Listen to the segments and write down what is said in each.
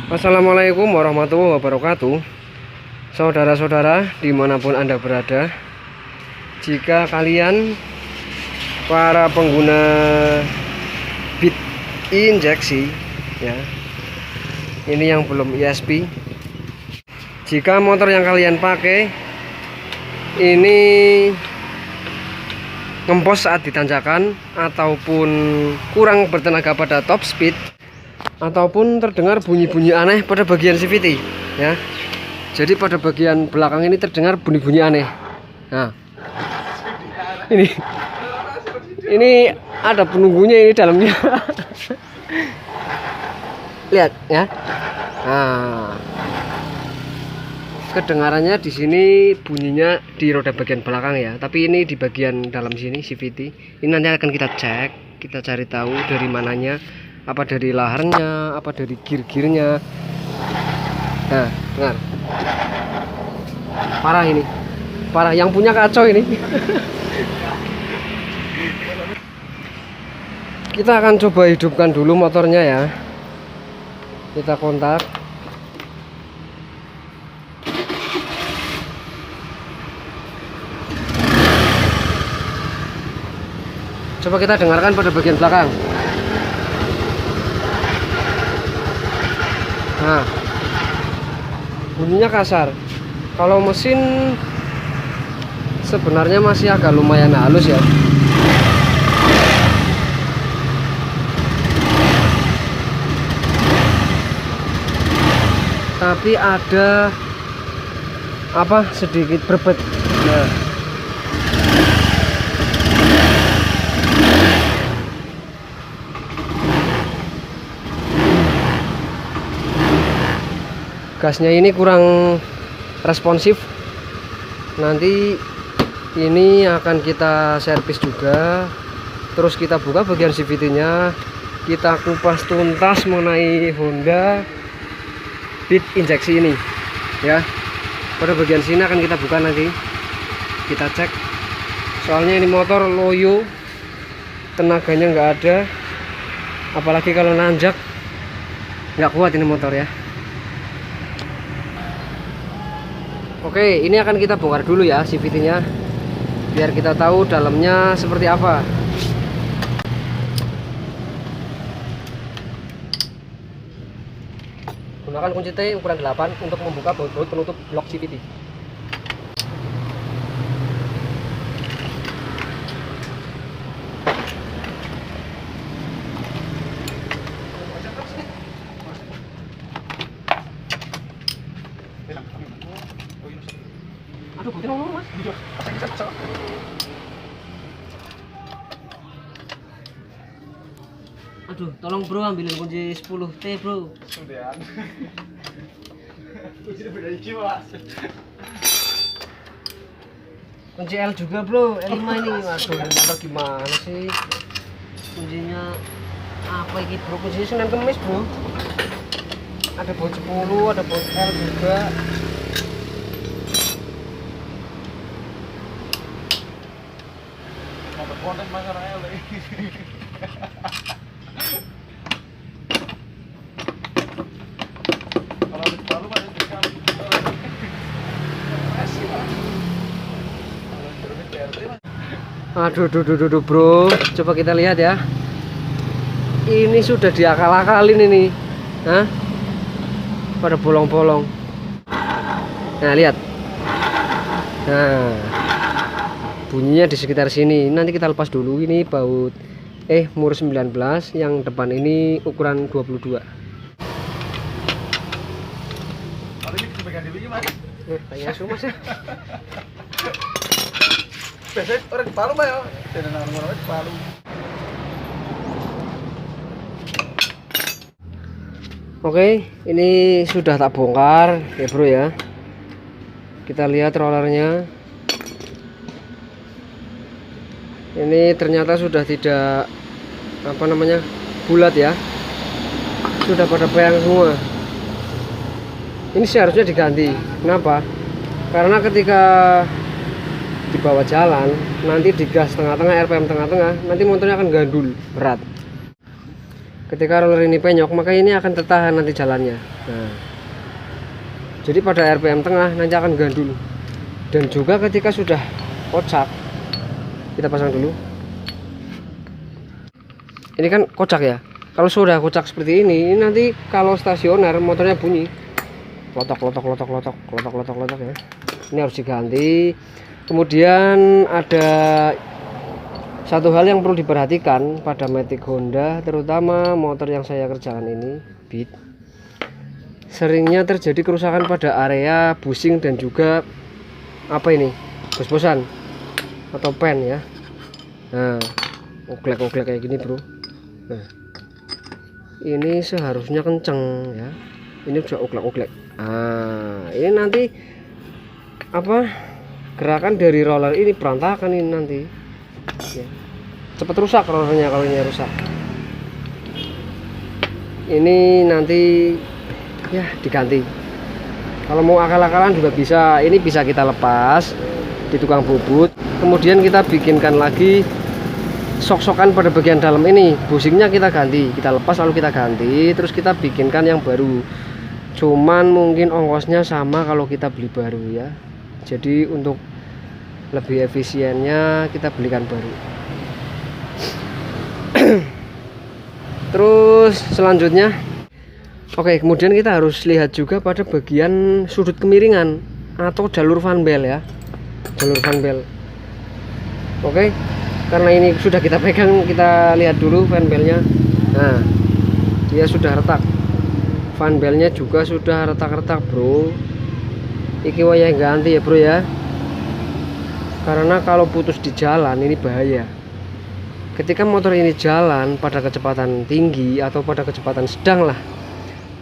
Assalamualaikum warahmatullahi wabarakatuh. Saudara-saudara dimanapun Anda berada, jika kalian para pengguna bit injeksi ya, ini yang belum ESP, jika motor yang kalian pakai ini ngempos saat ditanjakan ataupun kurang bertenaga pada top speed, ataupun terdengar bunyi-bunyi aneh pada bagian CVT ya. Jadi pada bagian belakang ini terdengar bunyi-bunyi aneh. Nah, ini ada penunggunya ini dalamnya. Lihat ya. Nah, kedengarannya di sini bunyinya di roda bagian belakang ya, tapi ini di bagian dalam sini CVT. Ini nanti akan kita cek, kita cari tahu dari mananya, apa dari laharnya, apa dari gear-gearnya. Nah, dengar. Parah ini. Parah, yang punya kacau ini. Kita akan coba hidupkan dulu motornya ya. Kita kontak. Coba kita dengarkan pada bagian belakang. Nah, bunyinya kasar. Kalau mesin sebenarnya masih agak lumayan halus ya. Tapi ada apa sedikit berbet. Nah, gasnya ini kurang responsif. Nanti ini akan kita servis juga, terus kita buka bagian CVT nya, kita kupas tuntas mengenai Honda bit injeksi ini ya. Pada bagian sini akan kita buka, nanti kita cek, soalnya ini motor loyo, tenaganya nggak ada, apalagi kalau nanjak nggak kuat ini motor ya. Oke, ini akan kita bongkar dulu ya CVT nya, biar kita tahu dalamnya seperti apa. Gunakan kunci T ukuran 8 untuk membuka baut-baut penutup blok CVT. Aduh, kunci nomor mas. Aduh, tolong bro ambilin kunci 10T bro. Sudah. Kunci beda iki mas. Kunci L juga bro, L5 ini. Waduh, motor gimana sih? Kuncinya apa ini bro? Kuncinya Senin Kemis bro. Ada baut 10, ada baut L juga. Konten masalah L ini. Kalau ada baru masih sekali. Aduh bro, coba kita lihat ya. Ini sudah diakal-akalin ini. Hah? Pada bolong-bolong. Nah, lihat. Nah, bunyinya di sekitar sini. Nanti kita lepas dulu. Ini baut mur 19, yang depan ini ukuran 22. Tanya asu mas ya. Biasanya orang di Palu ya. Di Palu. Oke, ini sudah tak bongkar ya bro ya. Kita lihat rollernya. Ini ternyata sudah tidak bulat ya, sudah pada peyang semua. Ini seharusnya diganti. Kenapa? Karena ketika dibawa jalan, nanti digas tengah-tengah, RPM tengah-tengah, nanti motornya akan gandul berat. Ketika roller ini penyok, maka ini akan tertahan nanti jalannya. Nah, jadi pada RPM tengah nanti akan gandul. Dan juga ketika sudah kocak, kita pasang dulu. Ini kan kocak ya. Kalau sudah kocak seperti ini nanti kalau stasioner motornya bunyi lotok ya. Ini harus diganti. Kemudian ada satu hal yang perlu diperhatikan pada Matic Honda, terutama motor yang saya kerjakan ini, Beat. Seringnya terjadi kerusakan pada area bushing dan juga apa ini, bos-bosan atau pen ya. Nah, oglek-oglek kayak gini bro. Nah, ini seharusnya kenceng ya. Ini udah oglek-oglek. Nah, ini nanti apa, gerakan dari roller ini berantakan ini nanti ya. Cepat rusak rollernya kalau ini rusak. Ini nanti ya diganti. Kalau mau akal-akalan juga bisa. Ini bisa kita lepas di tukang bubut, kemudian kita bikinkan lagi sok-sokan pada bagian dalam ini. Bushingnya kita ganti, kita lepas lalu kita ganti, terus kita bikinkan yang baru. Cuman mungkin ongkosnya sama kalau kita beli baru ya. Jadi untuk lebih efisiennya kita belikan baru. Terus selanjutnya, oke, kemudian kita harus lihat juga pada bagian sudut kemiringan atau jalur fan bell ya, jalur fan bell. Oke, karena ini sudah kita pegang, kita lihat dulu fan bellnya. Nah, dia sudah retak, fan bellnya juga sudah retak-retak bro. Iki wayah ganti ya bro ya, karena kalau putus di jalan ini bahaya. Ketika motor ini jalan pada kecepatan tinggi atau pada kecepatan sedang lah,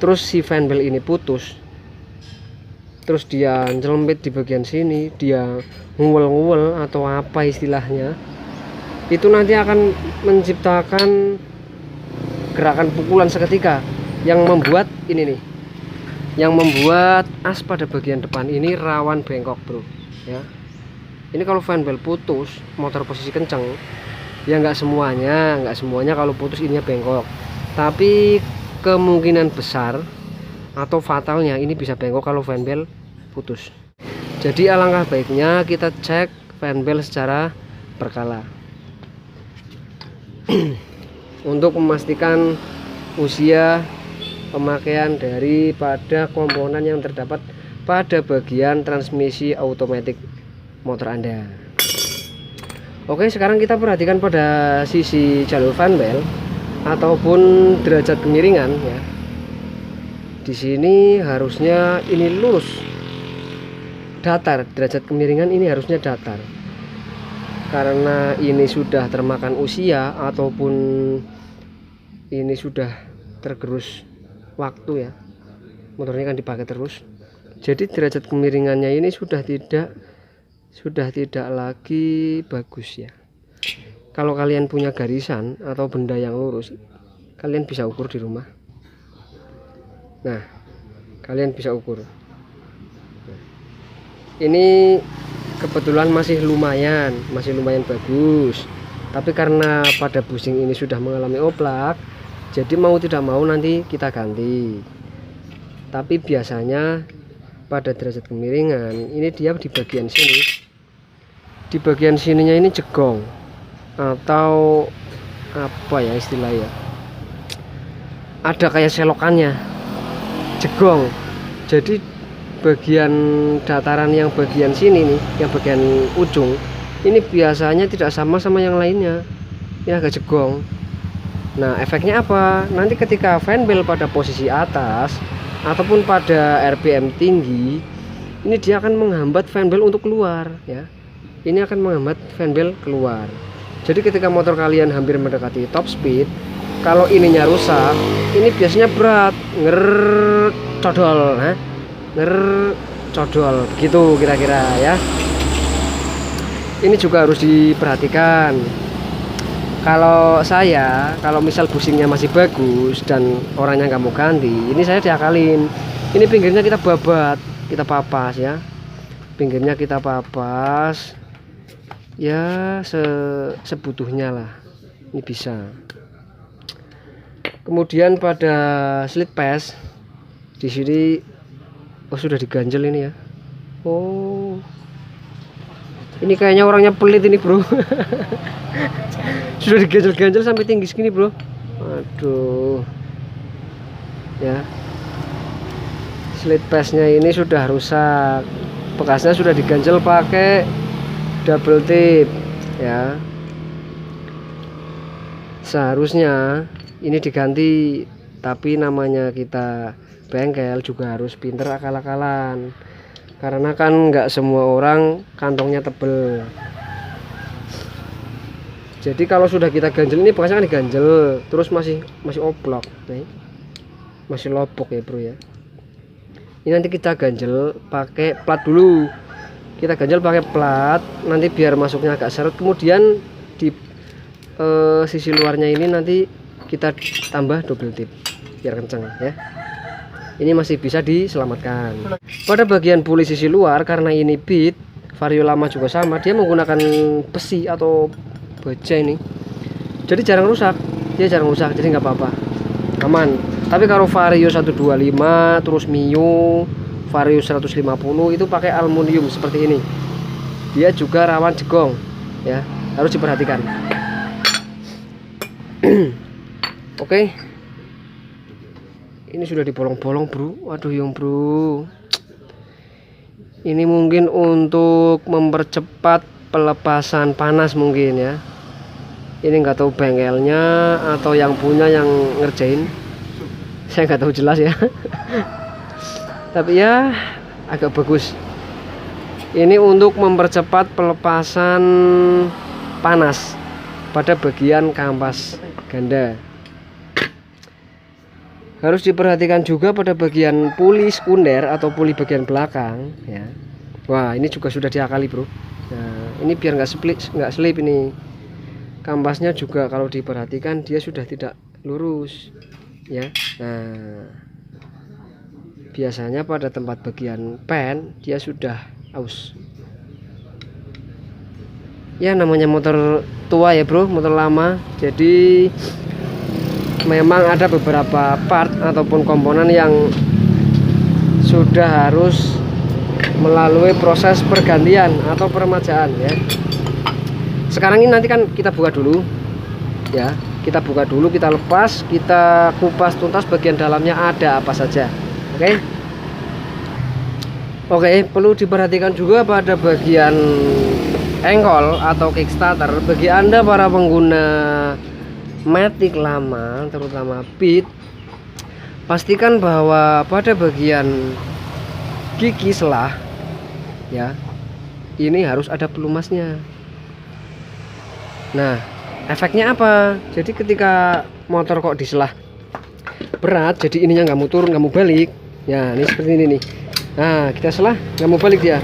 terus si fan bell ini putus, terus dia nyelempit di bagian sini, dia nguwel-nguwel atau apa istilahnya, itu nanti akan menciptakan gerakan pukulan seketika yang membuat ini nih, yang membuat as pada bagian depan ini rawan bengkok bro ya. Ini kalau fan bell putus, motor posisi kenceng ya, nggak semuanya kalau putus ininya bengkok, tapi kemungkinan besar atau fatalnya ini bisa bengkok kalau fan bell putus. Jadi alangkah baiknya kita cek fan bell secara berkala untuk memastikan usia pemakaian daripada komponen yang terdapat pada bagian transmisi otomatis motor Anda. Oke, sekarang kita perhatikan pada sisi jalur fan bell ataupun derajat kemiringan ya. Di sini harusnya ini lurus, datar. Derajat kemiringan ini harusnya datar. Karena ini sudah termakan usia ataupun ini sudah tergerus waktu ya. Motornya kan dipakai terus. Jadi derajat kemiringannya ini sudah tidak lagi bagus ya. Kalau kalian punya garisan atau benda yang lurus, kalian bisa ukur di rumah. Nah, kalian bisa ukur. Ini kebetulan masih lumayan bagus. Tapi karena pada bushing ini sudah mengalami oplak, jadi mau tidak mau nanti kita ganti. Tapi biasanya pada derajat kemiringan ini dia di bagian sini. Di bagian sininya ini jegong atau apa ya istilahnya, ada kayak selokannya, jegong. Jadi bagian dataran yang bagian sini nih, yang bagian ujung ini biasanya tidak sama yang lainnya, ini agak jegong. Nah, efeknya apa? Nanti ketika fan bell pada posisi atas ataupun pada RPM tinggi, ini dia akan menghambat fan bell untuk keluar ya. Ini akan menghambat fan bell keluar. Jadi ketika motor kalian hampir mendekati top speed, kalau ininya rusak, ini biasanya berat, codol, codol, begitu kira-kira ya. Ini juga harus diperhatikan. Kalau misal bushingnya masih bagus dan orangnya nggak mau ganti, ini saya diakalin. Ini pinggirnya kita babat, kita papas ya. Pinggirnya kita papas. Ya sebutuhnya lah, ini bisa. Kemudian pada slit pass di sini sudah diganjel ini ya. Oh, ini kayaknya orangnya pelit ini bro. Sudah diganjel-ganjel sampai tinggi segini bro. Aduh ya, slit passnya ini sudah rusak, bekasnya sudah diganjel pakai double tip ya. Seharusnya ini diganti, tapi namanya kita bengkel juga harus pinter akal-akalan, karena kan nggak semua orang kantongnya tebel. Jadi kalau sudah kita ganjel ini bekasnya kan diganjel terus masih oblok nih, masih lobok ya bro ya. Ini nanti kita ganjel pakai plat dulu, kita ganjel pakai plat nanti biar masuknya agak seret. Kemudian di sisi luarnya ini nanti kita tambah double tip biar kenceng ya. Ini masih bisa diselamatkan. Pada bagian puli sisi luar, karena ini bead vario lama juga sama, dia menggunakan besi atau baja ini, jadi jarang rusak, jadi nggak apa-apa, aman. Tapi kalau vario 125 terus mio vario 150 itu pakai aluminium seperti ini, dia juga rawan jegong ya, harus diperhatikan. Oke, ini sudah dibolong-bolong bro. Waduh yang bro, ini mungkin untuk mempercepat pelepasan panas mungkin ya. Ini nggak tahu bengkelnya atau yang punya yang ngerjain, saya nggak tahu jelas ya. Tapi ya agak bagus. Ini untuk mempercepat pelepasan panas pada bagian kampas ganda. Harus diperhatikan juga pada bagian puli sekunder atau puli bagian belakang ya. Wah, ini juga sudah diakali bro. Nah, ini biar nggak slip ini. Kampasnya juga kalau diperhatikan dia sudah tidak lurus ya. Nah, biasanya pada tempat bagian pen dia sudah aus. Ya namanya motor tua ya bro, motor lama. Jadi memang ada beberapa part ataupun komponen yang sudah harus melalui proses pergantian atau peremajaan ya. Sekarang ini nanti kan kita buka dulu ya, kita buka dulu, kita lepas, kita kupas tuntas bagian dalamnya ada apa saja. Oke, perlu diperhatikan juga pada bagian engkol atau kickstarter. Bagi anda para pengguna matic lama, terutama beat, pastikan bahwa pada bagian gigi selah ya, ini harus ada pelumasnya. Nah, efeknya apa? Jadi ketika motor kok diselah berat, jadi ininya nggak mau turun, nggak mau balik ya, ini seperti ini nih. Nah, kita selah nggak mau balik dia.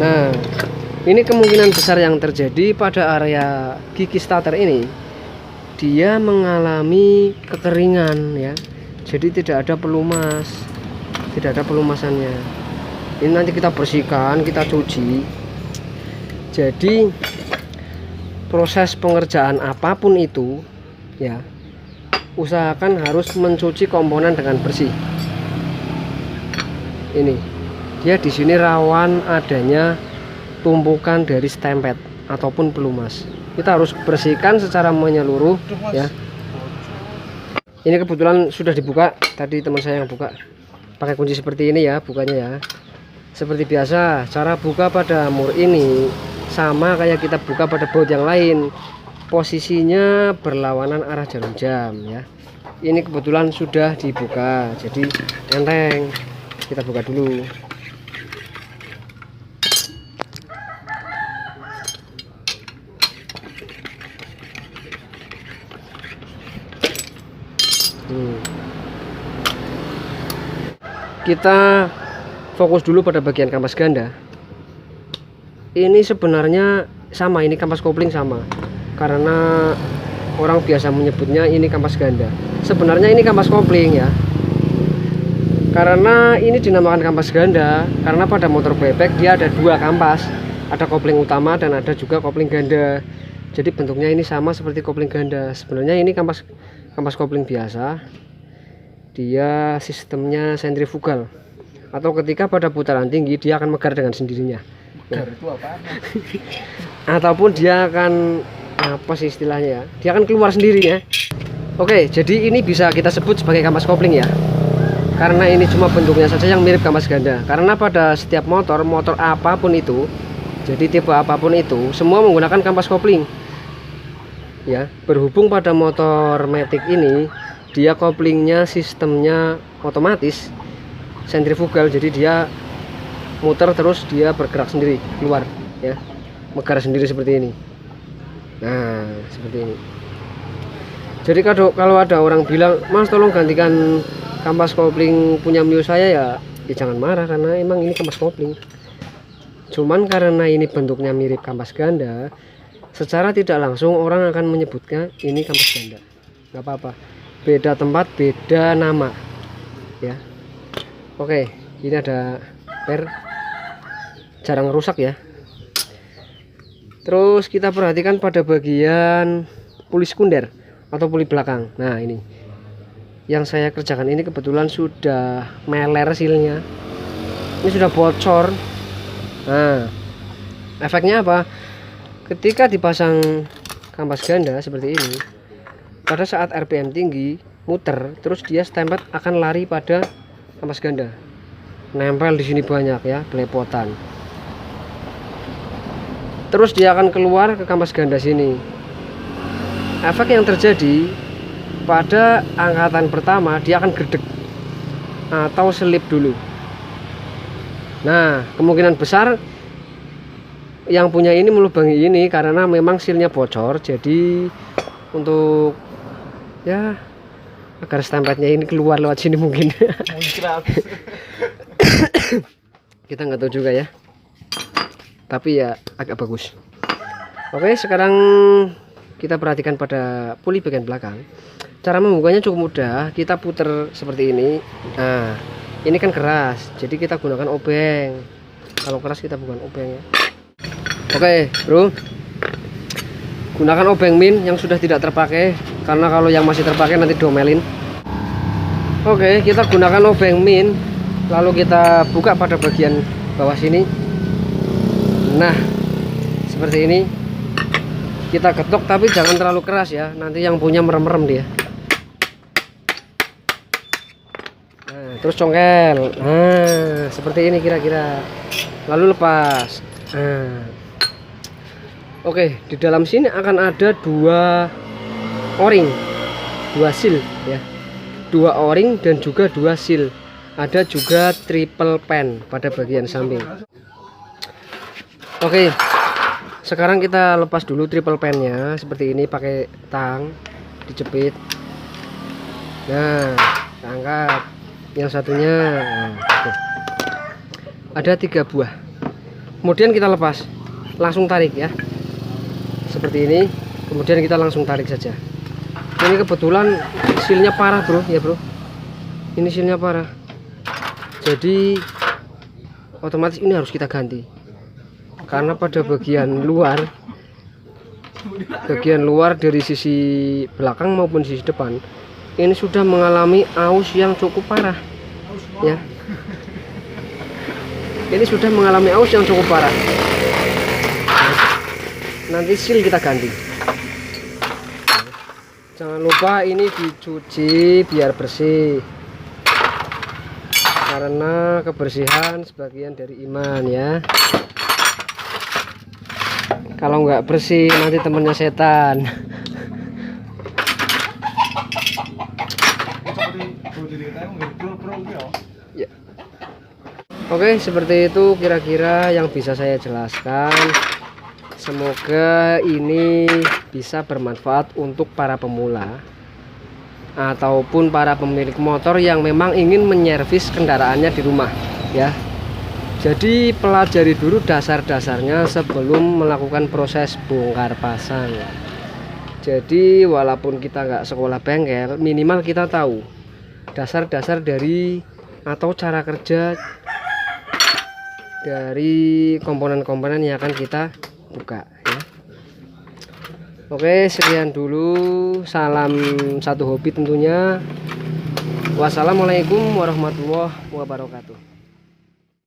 Nah, ini kemungkinan besar yang terjadi pada area gigi starter ini, dia mengalami kekeringan ya, jadi tidak ada pelumas, tidak ada pelumasannya. Ini nanti kita bersihkan, kita cuci. Jadi proses pengerjaan apapun itu ya, usahakan harus mencuci komponen dengan bersih. Ini dia di sini rawan adanya tumpukan dari stempet ataupun pelumas. Kita harus bersihkan secara menyeluruh ya. Ini kebetulan sudah dibuka, tadi teman saya yang buka pakai kunci seperti ini ya, bukanya ya. Seperti biasa, cara buka pada mur ini sama kayak kita buka pada baut yang lain, posisinya berlawanan arah jarum jam ya. Ini kebetulan sudah dibuka, jadi enteng. Kita buka dulu. Kita fokus dulu pada bagian kampas ganda. Ini sebenarnya sama, ini kampas kopling sama, karena orang biasa menyebutnya ini kampas ganda. Sebenarnya ini kampas kopling ya, karena ini dinamakan kampas ganda karena pada motor bebek dia ada dua kampas, ada kopling utama dan ada juga kopling ganda. Jadi bentuknya ini sama seperti kopling ganda. Sebenarnya ini kampas kampas kopling biasa, dia sistemnya sentrifugal, atau ketika pada putaran tinggi dia akan megar dengan sendirinya. Megar itu apa? Ataupun dia akan, apa sih istilahnya ya, dia akan keluar sendiri ya. Oke, jadi ini bisa kita sebut sebagai kampas kopling ya, karena ini cuma bentuknya saja yang mirip kampas ganda. Karena pada setiap motor apapun itu, jadi tipe apapun itu, semua menggunakan kampas kopling ya. Berhubung pada motor Matic ini dia koplingnya sistemnya otomatis sentrifugal, jadi dia muter terus dia bergerak sendiri keluar ya, megar sendiri seperti ini. Nah seperti ini. Jadi kalau ada orang bilang, Mas tolong gantikan kampas kopling punya Mio saya, ya jangan marah, karena emang ini kampas kopling. Cuman karena ini bentuknya mirip kampas ganda, secara tidak langsung orang akan menyebutnya ini kampas ganda. Nggak apa-apa, beda tempat beda nama ya. Oke, ini ada per, jarang rusak ya. Terus kita perhatikan pada bagian puli sekunder atau puli belakang. Nah ini yang saya kerjakan ini kebetulan sudah meler silnya, ini sudah bocor. Nah efeknya apa? Ketika dipasang kampas ganda seperti ini, pada saat RPM tinggi muter terus dia stempet akan lari pada kampas ganda, nempel di sini banyak ya, belepotan. Terus dia akan keluar ke kampas ganda sini. Efek yang terjadi pada angkatan pertama dia akan gerdek atau selip dulu. Nah kemungkinan besar yang punya ini melubangi ini karena memang silnya bocor. Jadi untuk ya agar stempetnya ini keluar lewat sini mungkin. Kita nggak tahu juga ya, tapi ya agak bagus. Oke, sekarang kita perhatikan pada puli bagian belakang. Cara membukanya cukup mudah, kita puter seperti ini. Nah ini kan keras, jadi kita gunakan obeng. Kalau keras kita bukan obeng ya. Oke bro, gunakan obeng min yang sudah tidak terpakai, karena kalau yang masih terpakai nanti domelin. Oke, kita gunakan obeng min, lalu kita buka pada bagian bawah sini. Nah seperti ini, kita ketuk tapi jangan terlalu keras ya, nanti yang punya merem-merem dia. Nah terus congkel, nah seperti ini kira-kira, lalu lepas. Nah oke, di dalam sini akan ada dua o-ring, dua seal ya, dua o-ring dan juga dua seal. Ada juga triple pen pada bagian samping. Oke, sekarang kita lepas dulu triple pennya seperti ini, pakai tang dijepit. Nah angkat yang satunya. Nah, ada 3 buah, kemudian kita lepas, langsung tarik ya seperti ini, kemudian kita langsung tarik saja. Ini kebetulan silnya parah bro ya bro, ini silnya parah, jadi otomatis ini harus kita ganti karena pada bagian luar dari sisi belakang maupun sisi depan ini sudah mengalami aus yang cukup parah ya. Ini sudah mengalami aus yang cukup parah. Nanti seal kita ganti. Jangan lupa ini dicuci biar bersih, karena kebersihan sebagian dari iman ya. Kalau nggak bersih nanti temennya setan. Ya. Oke, seperti itu kira-kira yang bisa saya jelaskan. Semoga ini bisa bermanfaat untuk para pemula ataupun para pemilik motor yang memang ingin menyervis kendaraannya di rumah ya. Jadi pelajari dulu dasar-dasarnya sebelum melakukan proses bongkar pasang. Jadi walaupun kita nggak sekolah bengkel, minimal kita tahu dasar-dasar dari atau cara kerja dari komponen-komponen yang akan kita buka ya. Oke, sekian dulu. Salam satu hobi tentunya. Wassalamualaikum warahmatullahi wabarakatuh.